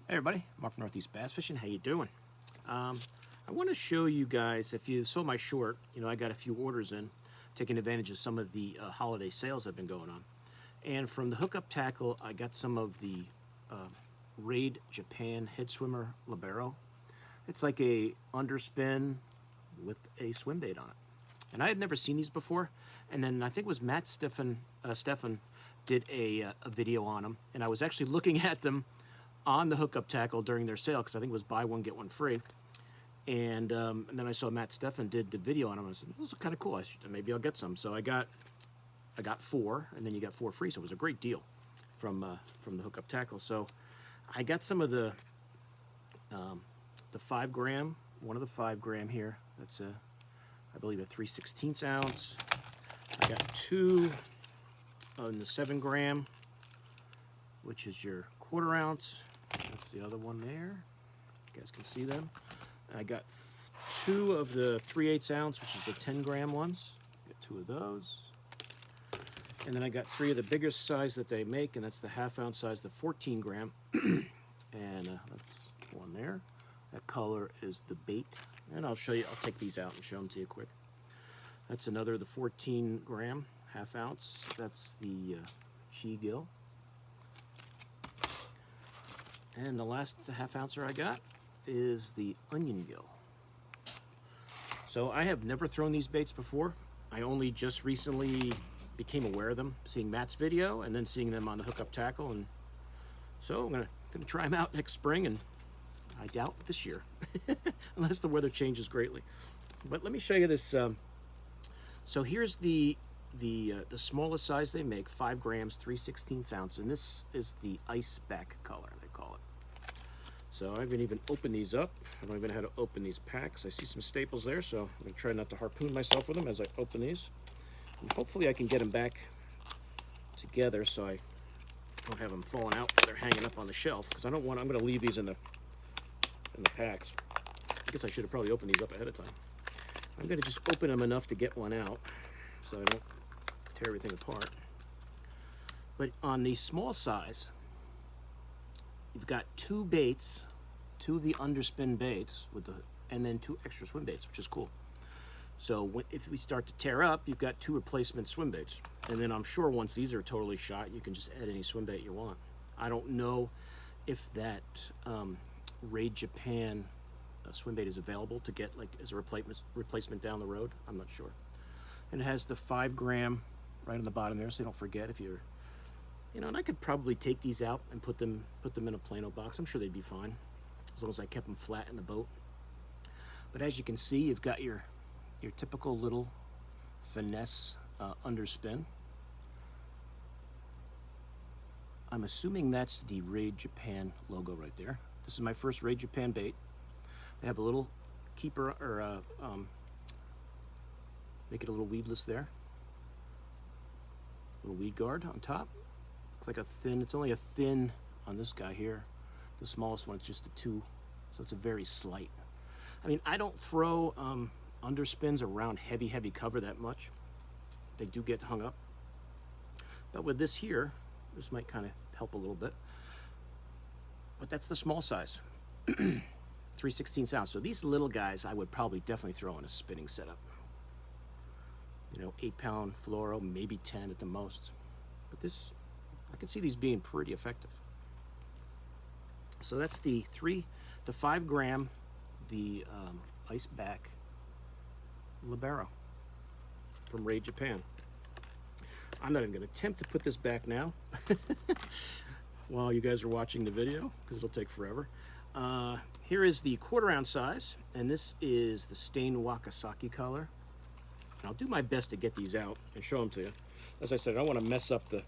Hey everybody, Mark from Northeast Bass Fishing. How you doing? I want to show you guys, if you saw my short, I got a few orders in, taking advantage of some of the holiday sales that have been going on. And from the hookup tackle, I got some of the Raid Japan head swimmer Libero. It's like a underspin with a swim bait on it. And I had never seen these before. And then I think it was Matt Stefan did a video on them. And I was actually looking at them on the hookup tackle during their sale, because I think it was buy one, get one free. And then I saw Matt Stefan did the video on them. I said, those are kind of cool. Maybe I'll get some. So I got 4, and then you got 4 free. So it was a great deal from the hookup tackle. So I got some of the 5 gram, one of the 5 gram here. That's I believe a 3/16 ounce. I got 2 in the 7 gram, which is your 1/4 ounce. That's the other one there. You guys can see them. And I got 2 of the 3/8 ounce, which is the 10 gram ones. Got 2 of those. And then I got 3 of the biggest size that they make, and that's the 1/2 ounce size, the 14 gram. And that's one there. That color is the bait. And I'll show you, I'll take these out and show them to you quick. That's another, the 14 gram, 1/2 ounce. That's the she gill. And the last 1/2 ouncer I got is the onion gill. So I have never thrown these baits before. I only just recently became aware of them, seeing Matt's video and then seeing them on the hookup tackle. And so I'm gonna try them out next spring, and I doubt this year, unless the weather changes greatly. But let me show you this. So here's the smallest size they make, 5 grams, 3/16 ounce, and this is the ice back color, they call it. So I haven't even opened these up. I don't even know how to open these packs. I see some staples there, so I'm gonna try not to harpoon myself with them as I open these. And hopefully I can get them back together so I don't have them falling out while they're hanging up on the shelf, because I don't want, I'm gonna leave these in the packs. I guess I should have probably opened these up ahead of time. I'm gonna just open them enough to get one out so I don't tear everything apart. But on the small size, you've got 2 baits, 2 of the underspin baits and then 2 extra swim baits, which is cool. So if we start to tear up, you've got 2 replacement swim baits. And then I'm sure once these are totally shot, you can just add any swim bait you want. I don't know if that Raid Japan swim bait is available to get like as a replacement down the road. I'm not sure. And it has the 5 gram right on the bottom there, so you don't forget if you're, and I could probably take these out and put them in a Plano box. I'm sure they'd be fine, as long as I kept them flat in the boat. But as you can see, you've got your typical little finesse underspin. I'm assuming that's the Raid Japan logo right there. This is my first Raid Japan bait. They have a little keeper, or make it a little weedless there. Little weed guard on top. Looks like a thin, it's only a thin on this guy here. The smallest one is just a 2, so it's a very slight. I mean, I don't throw underspins around heavy cover that much. They do get hung up. But with this here, this might kind of help a little bit. But that's the small size. 3/16 ounce. So these little guys I would probably definitely throw in a spinning setup. 8-pound fluoro, maybe 10 at the most. But this, I can see these being pretty effective. So that's the 5 gram, the ice back Libero from Raid Japan. I'm not even going to attempt to put this back now while you guys are watching the video, because it'll take forever. Here is the 1/4 ounce size, and this is the stained Wakasaki color. And I'll do my best to get these out and show them to you. As I said, I don't want to mess up the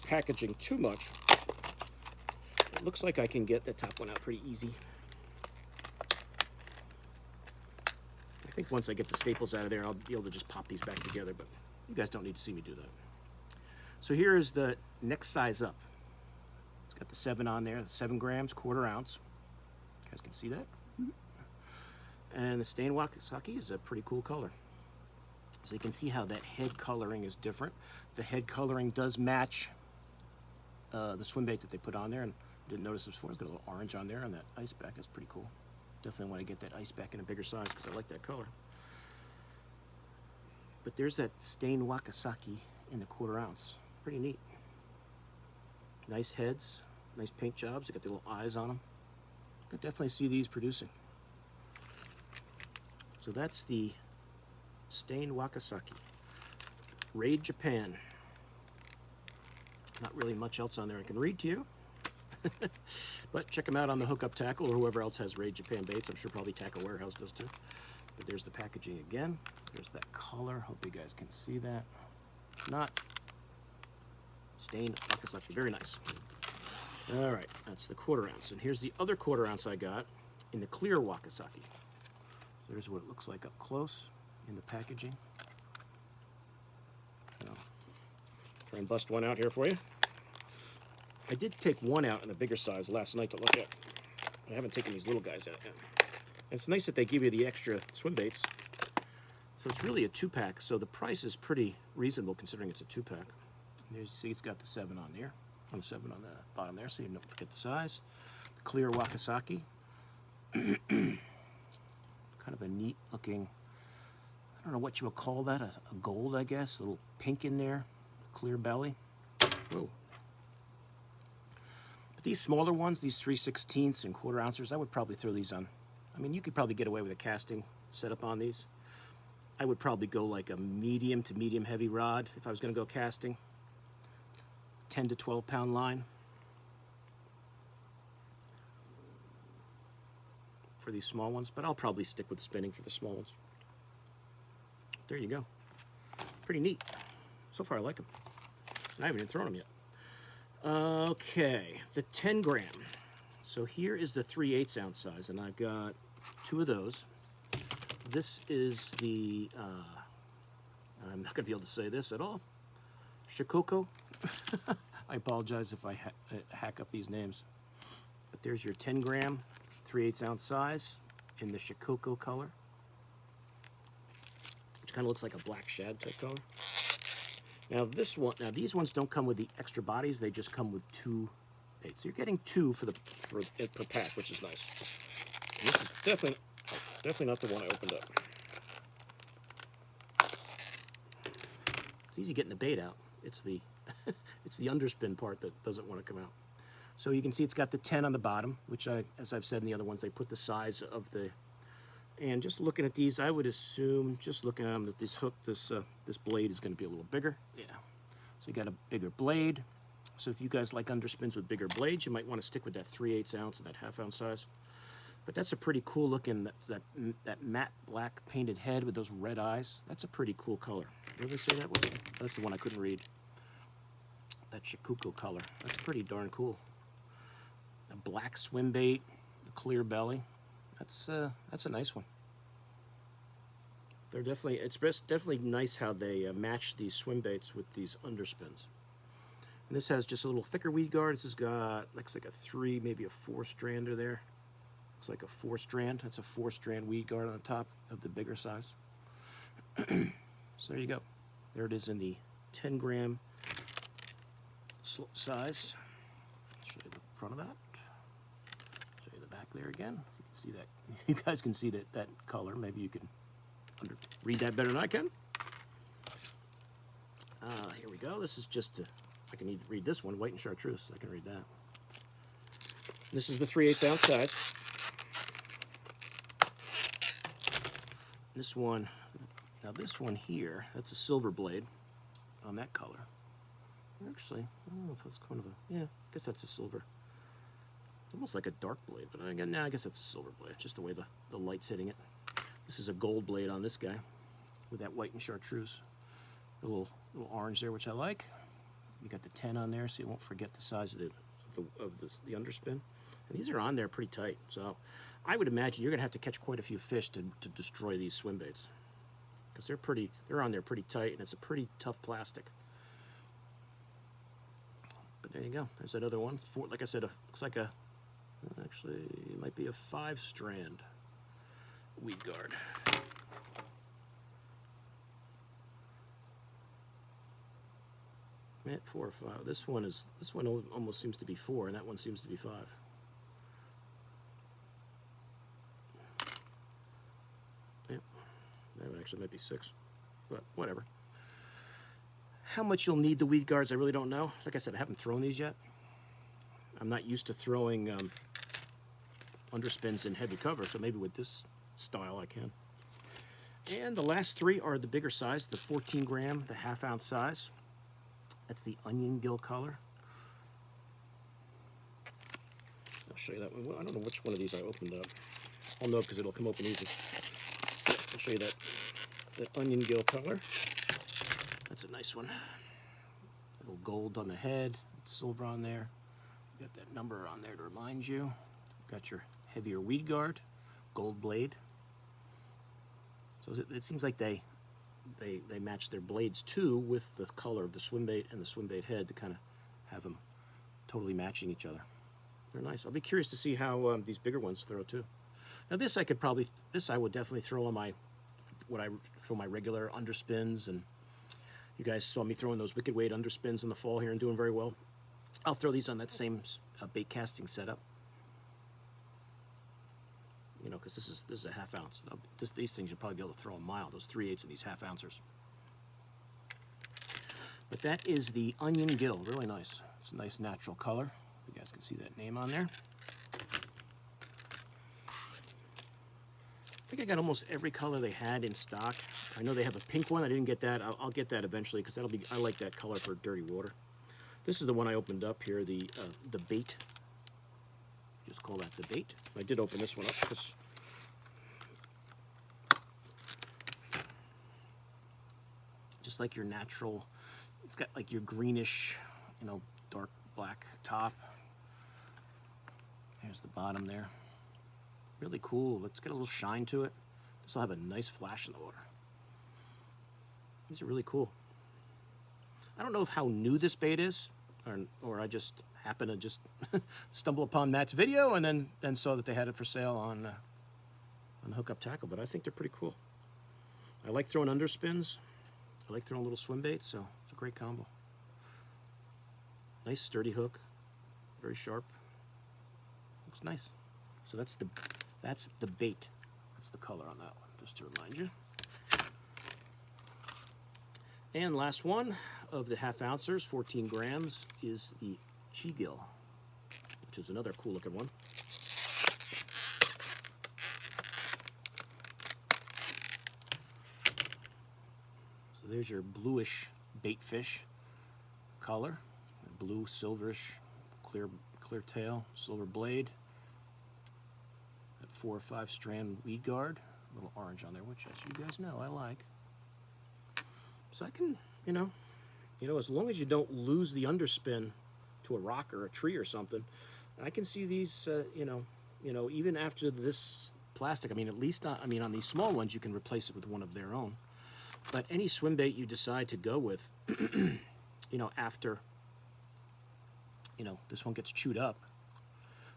packaging too much. It looks like I can get the top one out pretty easy. I think once I get the staples out of there, I'll be able to just pop these back together, but you guys don't need to see me do that. So here is the next size up. It's got the 7 on there, 7 grams, 1/4 ounce. You guys can see that. And the stained Wakasaki is a pretty cool color. So you can see how that head coloring is different. The head coloring does match the swim bait that they put on there, and Didn't notice this before. It's got a little orange on there on that ice back. That's pretty cool. Definitely want to get that ice back in a bigger size because I like that color. But there's that stained Wakasaki in the 1/4 ounce. Pretty neat. Nice heads, nice paint jobs. They got the little eyes on them. I could definitely see these producing. So that's the stained Wakasaki. Raid Japan. Not really much else on there I can read to you. But check them out on the Hookup Tackle or whoever else has Raid Japan baits. I'm sure probably Tackle Warehouse does too. But there's the packaging again. There's that color. Hope you guys can see that. Not stained Wakasaki. Very nice. All right, that's the 1/4 ounce. And here's the other 1/4 ounce I got in the clear Wakasaki. There's what it looks like up close in the packaging. Try and bust one out here for you. I did take one out in a bigger size last night to look at. I haven't taken these little guys out yet. And it's nice that they give you the extra swim baits. So it's really a 2-pack, so the price is pretty reasonable considering it's a 2-pack. You see it's got the 7 on there, on the 7 on the bottom there, so you don't forget the size. The clear Wakasaki. Kind of a neat looking, I don't know what you would call that, a gold, I guess, a little pink in there, clear belly. Whoa. But these smaller ones, these 3/16 and 1/4 ounces, I would probably throw these on. I mean, you could probably get away with a casting setup on these. I would probably go like a medium to medium heavy rod if I was going to go casting. 10 to 12 pound line for these small ones, but I'll probably stick with spinning for the small ones. There you go. Pretty neat. So far I like them. I haven't even thrown them yet. Okay, the 10 gram. So here is the 3/8 ounce size, and I've got 2 of those. This is the, I'm not going to be able to say this at all, Shikoku. I apologize if I hack up these names. But there's your 10 gram, 3/8 ounce size in the Shikoku color, which kind of looks like a black shad type color. Now this one, these ones don't come with the extra bodies, they just come with 2 baits. So you're getting 2 per pack, which is nice. And this is definitely not the one I opened up. It's easy getting the bait out. It's the it's the underspin part that doesn't want to come out. So you can see it's got the 10 on the bottom, which as I've said in the other ones, they put the size of the. And just looking at these, I would assume, just looking at them, that this hook, this blade is going to be a little bigger. Yeah. So you got a bigger blade. So if you guys like underspins with bigger blades, you might want to stick with that 3/8 ounce and that 1/2 ounce size. But that's a pretty cool looking, that matte black painted head with those red eyes. That's a pretty cool color. What did I say that was? That's the one I couldn't read. That Shikoku color. That's pretty darn cool. A black swim bait, the clear belly. That's a nice one. They're definitely, it's definitely nice how they match these swim baits with these underspins. And this has just a little thicker weed guard. This has got, looks like a 3, maybe a 4 strander there. Looks like a 4 strand. That's a 4 strand weed guard on the top of the bigger size. So there you go. There it is in the 10 gram size. Show you the front of that. Show you the back there again. You can see that. You guys can see that color. Maybe you can read that better than I can. Here we go. This is just I can read this one, white and chartreuse. I can read that. This is the 3/8 ounce size. This one, now this one here, that's a silver blade on that color. Actually, I don't know if that's kind of a, yeah, I guess that's a silver. Almost like a dark blade, but I guess that's a silver blade, just the way the light's hitting it. This is a gold blade on this guy with that white and chartreuse. A little orange there, which I like. You got the 10 on there, so you won't forget the size of the underspin. And these are on there pretty tight, so I would imagine you're gonna have to catch quite a few fish to destroy these swim baits, because they're on there pretty tight, and it's a pretty tough plastic. But there you go. There's that other one. Like I said, looks like actually, it might be a 5 strand weed guard. Yeah, 4 or 5. This one almost seems to be 4, and that one seems to be 5. Yep, that actually might be 6, but whatever. How much you'll need the weed guards, I really don't know. Like I said, I haven't thrown these yet. I'm not used to throwing underspins in heavy cover, so maybe with this style I can. And the last 3 are the bigger size, the 14 gram, the half-ounce size. That's the onion gill color. I'll show you that one. Well, I don't know which one of these I opened up. I'll know because it'll come open easy. I'll show you that onion gill color. That's a nice one. Little gold on the head, silver on there. Got that number on there to remind you. Got your heavier weed guard, gold blade. So it seems like they match their blades too with the color of the swim bait and the swim bait head to kind of have them totally matching each other. They're nice. I'll be curious to see how these bigger ones throw too. Now this I would definitely throw on my regular underspins, and you guys saw me throwing those wicked weight underspins in the fall here and doing very well. I'll throw these on that same bait casting setup. You know, because this is a half-ounce. These things you'll probably be able to throw a mile. Those 3/8 in these half-ouncers. But that is the onion gill. Really nice. It's a nice natural color. You guys can see that name on there. I think I got almost every color they had in stock. I know they have a pink one. I didn't get that. I'll get that eventually because I like that color for dirty water. This is the one I opened up here, the bait. Just call that the bait. I did open this one up because just like your natural, it's got like your greenish, you know, dark black top. Here's the bottom there. Really cool. It's got a little shine to it. This will have a nice flash in the water. These are really cool. I don't know how new this bait is, or I just happened to just stumble upon Matt's video and then saw that they had it for sale on Hookup Tackle, but I think they're pretty cool. I like throwing underspins. I like throwing little swim baits, so it's a great combo. Nice sturdy hook, very sharp. Looks nice. So that's the bait. That's the color on that one, just to remind you. And last one of the half-ouncers, 14 grams, is the Chi-gill, which is another cool-looking one. So there's your bluish bait fish color, blue, silverish, clear tail, silver blade. That 4 or 5 strand weed guard, a little orange on there, which, as you guys know, I like. So I can, you know, as long as you don't lose the underspin to a rock or a tree or something, I can see these, even after this plastic. I mean, at least, on these small ones, you can replace it with one of their own. But any swim bait you decide to go with, after, this one gets chewed up,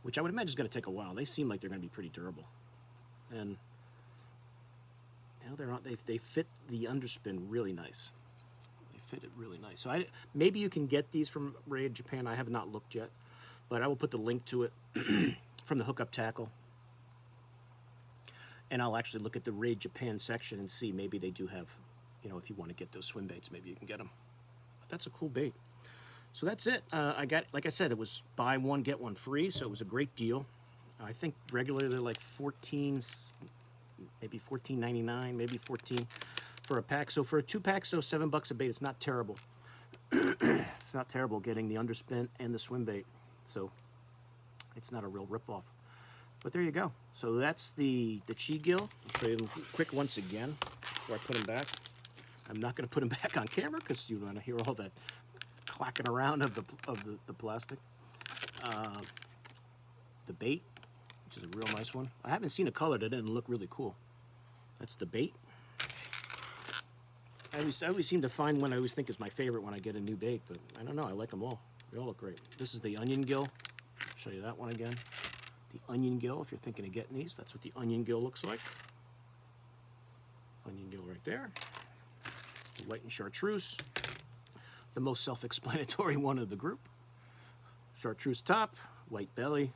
which I would imagine is going to take a while. They seem like they're going to be pretty durable, and they fit the underspin really nice. They fit it really nice. So maybe you can get these from Raid Japan. I have not looked yet, but I will put the link to it from the Hookup Tackle. And I'll actually look at the Raid Japan section and see maybe they do have, if you want to get those swim baits, maybe you can get them. But that's a cool bait. So that's it. I got, like I said, it was buy one, get one free, so it was a great deal. I think regularly they're like maybe $14.99, maybe $14 for a pack. So for a 2-pack, so $7 a bait, it's not terrible. It's not terrible getting the underspin and the swim bait. So it's not a real ripoff. But there you go. So that's the Chi-gill. I'll show you them quick once again before I put them back. I'm not going to put them back on camera because you want to hear all that clacking around of the plastic. The bait, which is a real nice one. I haven't seen a color that didn't look really cool. That's the bait. I always seem to find one I always think is my favorite when I get a new bait, but I don't know. I like them all. They all look great. This is the onion gill. I'll show you that one again. The onion gill, if you're thinking of getting these, that's what the onion gill looks like. Onion gill right there. The white and chartreuse. the most self-explanatory one of the group. Chartreuse top, white belly.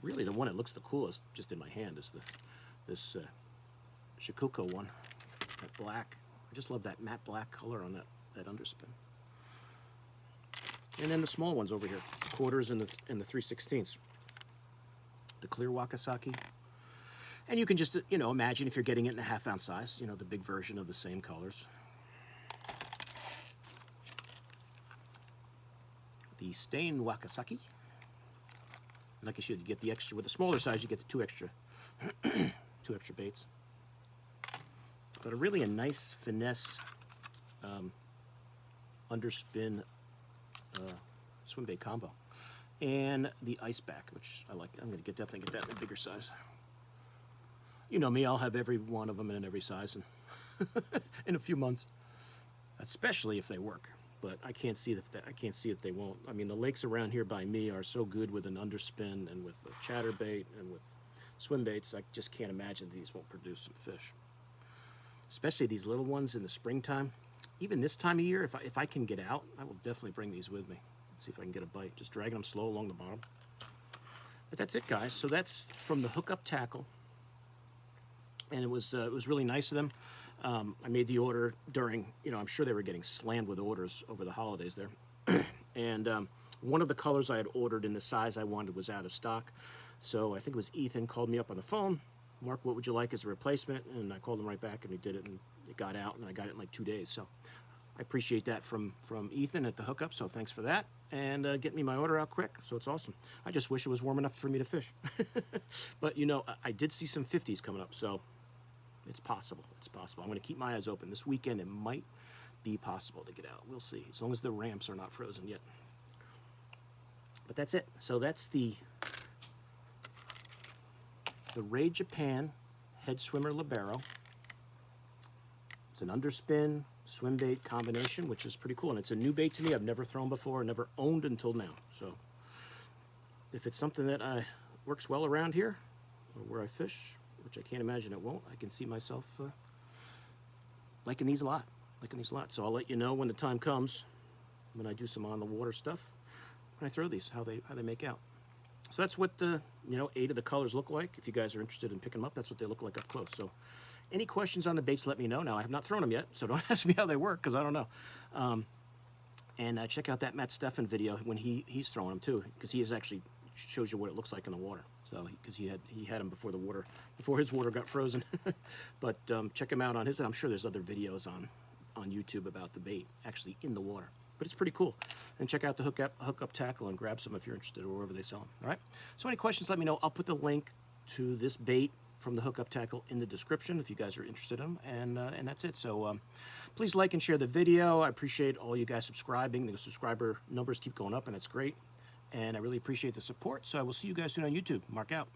Really, the one that looks the coolest, just in my hand, is this Shikuko one, that black. I just love that matte black color on that underspin. And then the small ones over here, quarters and the 3/16. The clear Wakasaki. And you can just, imagine if you're getting it in a 1/2 ounce size, the big version of the same colors. The stained Wakasaki. Like I said, you get the extra, with the smaller size, you get the two extra baits. But a nice finesse underspin swim bait combo. And the ice back, which I like. I'm going to get that in a bigger size. You know me, I'll have every one of them in every size in a few months, especially if they work. But I can't see if they won't. I mean, the lakes around here by me are so good with an underspin and with a chatterbait and with swim baits. I just can't imagine these won't produce some fish. Especially these little ones in the springtime. Even this time of year, if I can get out, I will definitely bring these with me. Let's see if I can get a bite. Just dragging them slow along the bottom. But that's it, guys. So that's from the Hookup Tackle, and it was really nice of them. I made the order during, I'm sure they were getting slammed with orders over the holidays there. And one of the colors I had ordered in the size I wanted was out of stock. So I think it was Ethan called me up on the phone. Mark, what would you like as a replacement? And I called him right back, and he did it, and it got out, and I got it in like 2 days. So I appreciate that from Ethan at the Hookup, so thanks for that. And getting me my order out quick, so it's awesome. I just wish it was warm enough for me to fish. But, I did see some 50s coming up, so it's possible. It's possible. I'm going to keep my eyes open. This weekend, it might be possible to get out. We'll see, as long as the ramps are not frozen yet. But that's it. So that's the Ray Japan Head Swimmer Libero. It's an underspin swim bait combination, which is pretty cool. And it's a new bait to me. I've never thrown before, never owned until now. So if it's something that works well around here, or where I fish, which I can't imagine it won't, I can see myself liking these a lot. So I'll let you know when the time comes, when I do some on the water stuff, when I throw these, how they make out. So that's what the 8 of the colors look like. If you guys are interested in picking them up, that's what they look like up close. So any questions on the baits, let me know. Now, I have not thrown them yet, so don't ask me how they work, because I don't know. And check out that Matt Steffen video when he's throwing them too, because he actually shows you what it looks like in the water. So because he had them before his water got frozen. But check him out on his, and I'm sure there's other videos on YouTube about the bait actually in the water. But it's pretty cool. And check out the Hookup Tackle and grab some if you're interested, or wherever they sell them. All right. So any questions, let me know. I'll put the link to this bait from the Hookup Tackle in the description if you guys are interested in them. And that's it. So please like and share the video. I appreciate all you guys subscribing. The subscriber numbers keep going up, and it's great. And I really appreciate the support. So I will see you guys soon on YouTube. Mark out.